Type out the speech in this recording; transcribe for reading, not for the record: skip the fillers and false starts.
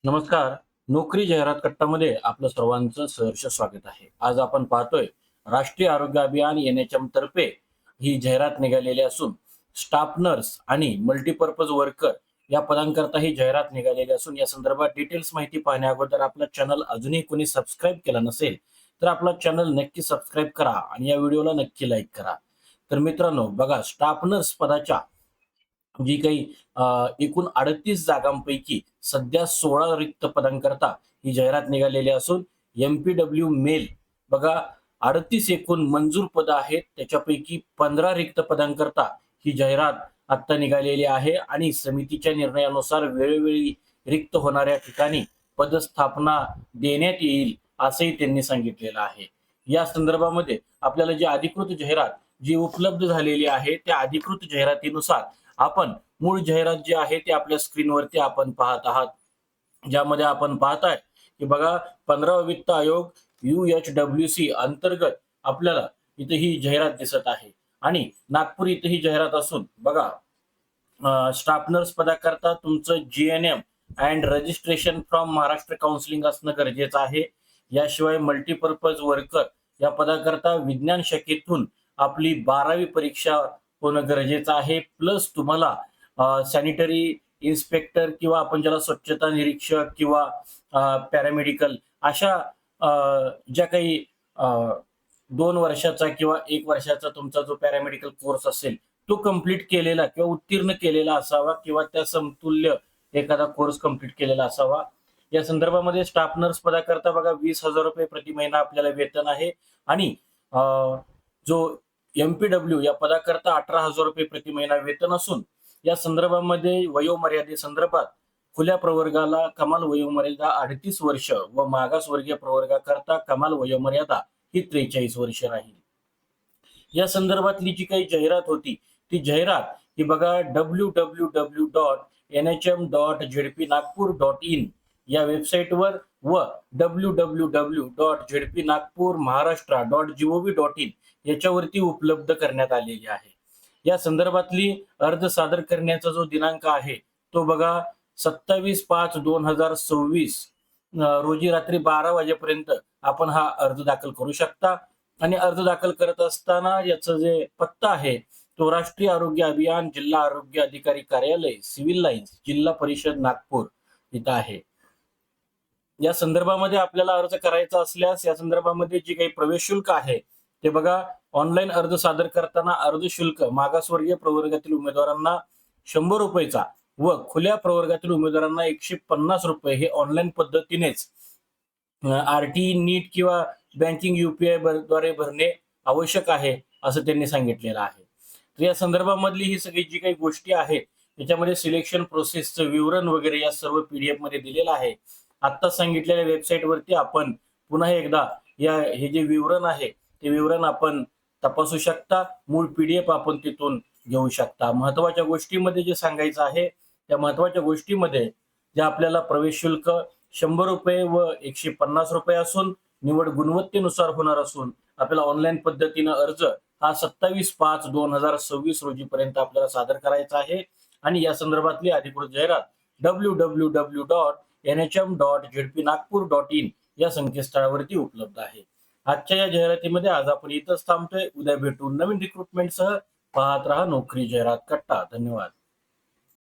नमस्कार. नोकरी जाहिरात कट्टामध्ये आपलं सर्वांचं सहर्ष स्वागत आहे. आज आपण पाहतोय राष्ट्रीय आरोग्य अभियान NHM तर्फे ही जाहिरात निघालेली असून स्टाफ नर्स आणि मल्टीपर्पज वर्कर या पदांकरता ही जाहिरात निघालेली असून या संदर्भात डिटेल्स माहिती पाहण्या अगोदर आपला चॅनल अजूनही कोणी सबस्क्राईब केला नसेल तर आपला चॅनल नक्की सबस्क्राईब करा आणि या व्हिडिओला नक्की लाईक करा. तर मित्रांनो बघा, स्टाफ नर्स पदाच्या जी काही एकूण 38 जागांपैकी सध्या 16 रिक्त पदांकरता ही जाहिरात निघालेली असून MPW मेल बघा, 38 एकूण मंजूर पदं आहेत. त्याच्यापैकी 15 रिक्त पदांकरता ही जाहिरात आता निघालेली आहे आणि समितीच्या निर्णयानुसार वेळोवेळी रिक्त होणाऱ्या ठिकाणी पदस्थापना देण्यात येईल असंही त्यांनी सांगितलेलं आहे. या संदर्भामध्ये आपल्याला जी अधिकृत जाहिरात जी उपलब्ध झालेली आहे त्या अधिकृत जाहिरातीनुसार आपण मूळ जाहिरात जी आहे ती आपल्या स्क्रीनवरती आपण पाहत आहात. ज्यामध्ये आपण पाहताय की बघा, 15वा वित्त आयोग UHWC अंतर्गत आपल्याला इथे ही जाहिरात दिसत आहे आणि नागपूर इथे ही जाहिरात असून बघा, स्टाफ नर्स पदाकरता तुमचं GNM and registration from Maharashtra counselling असणं गरजेचं आहे. याशिवाय मल्टीपर्पज वर्कर या पदाकरता विज्ञान शाखेतून आपली 12वी परीक्षा होणं गरजेचं आहे. प्लस तुम्हाला सॅनिटरी इन्स्पेक्टर किंवा आपण ज्याला स्वच्छता निरीक्षक किंवा पॅरामेडिकल अशा ज्या काही 2 वर्षाचा किंवा 1 वर्षाचा तुमचा जो पॅरामेडिकल कोर्स असेल तो कंप्लीट केलेला किंवा उत्तीर्ण केलेला असावा किंवा त्या समतुल्य एखादा कोर्स कंप्लीट केलेला असावा. या संदर्भामध्ये स्टाफ नर्स पदाकरता बघा, 20,000 रुपये प्रति महिना आपल्याला वेतन आहे आणि जो MPW या पदाकरता 18,000 रुपये प्रति महिना वेतन असून या संदर्भामध्ये वयोमर्यादेसंदर्भात खुल्या प्रवर्गाला कमाल वयोमर्यादा 38 वर्ष व मागासवर्गीय प्रवर्गाकरता कमाल वयोमर्यादा ही 43 वर्ष राहील. या संदर्भातली जी काही जाहिरात होती ती जाहिरात ही बघा, www.nhm.zdpnagpur.in या वेबसाईटवर व www.zdpnagpurmaharashtra.gov.in याच्यावरती उपलब्ध करण्यात आलेली आहे. या संदर्भातली अर्ज सादर करण्याचा जो दिनांक आहे तो बघा, 27/5/2026 रोजी रात्री 12 वाजेपर्यंत आपण हा अर्ज दाखल करू शकता. आणि अर्ज दाखल करत असताना याचं जे पत्ता आहे तो राष्ट्रीय आरोग्य अभियान, जिल्हा आरोग्य अधिकारी कार्यालय, सिव्हिल लाईन्स, जिल्हा परिषद नागपूर इथं आहे. या संदर्भामध्ये आपल्याला अर्ज करायचा असल्यास या संदर्भामध्ये जी काही प्रवेश शुल्क आहे ते बघा, ऑनलाईन अर्ज सादर करताना अर्ज शुल्क मागासवर्गीय प्रवर्गातील उमेदवारांना 100 रुपयेचा व खुल्या प्रवर्गातील उमेदवारांना 150 रुपये हे ऑनलाईन पद्धतीनेच RT, नीट किंवा बँकिंग UPI द्वारे भरणे आवश्यक आहे असं त्यांनी सांगितलेलं आहे. तर या संदर्भामधली ही सगळी जी काही गोष्टी आहेत त्याच्यामध्ये सिलेक्शन प्रोसेसचं विवरण वगैरे या सर्व PDF मध्ये दिलेलं आहे. आता सांगितलेल्या वेबसाईटवरती आपण पुन्हा एकदा हे जे विवरण आहे ते विवरण आपण तपासू शकता. मूळ PDF आपण तिथून घेऊ शकता. महत्वाच्या गोष्टीमध्ये जे सांगायचं आहे त्या महत्वाच्या गोष्टीमध्ये जे आपल्याला प्रवेश शुल्क 100 रुपये व 150 रुपये असून निवड गुणवत्तेनुसार होणार असून आपल्याला ऑनलाईन पद्धतीनं अर्ज हा 27/5/2026 रोजी पर्यंत आपल्याला सादर करायचा आहे. आणि या संदर्भातली अधिकृत जाहिरात www.nhm.zdpnagpur.in या संकेतस्थळावरती उपलब्ध आहे. आजच्या या जाहिरातीमध्ये आज आपण इथंच थांबतोय. उद्या भेटू नवीन रिक्रुटमेंटसह. पाहत रहा नोकरी जाहिरात कट्टा. धन्यवाद.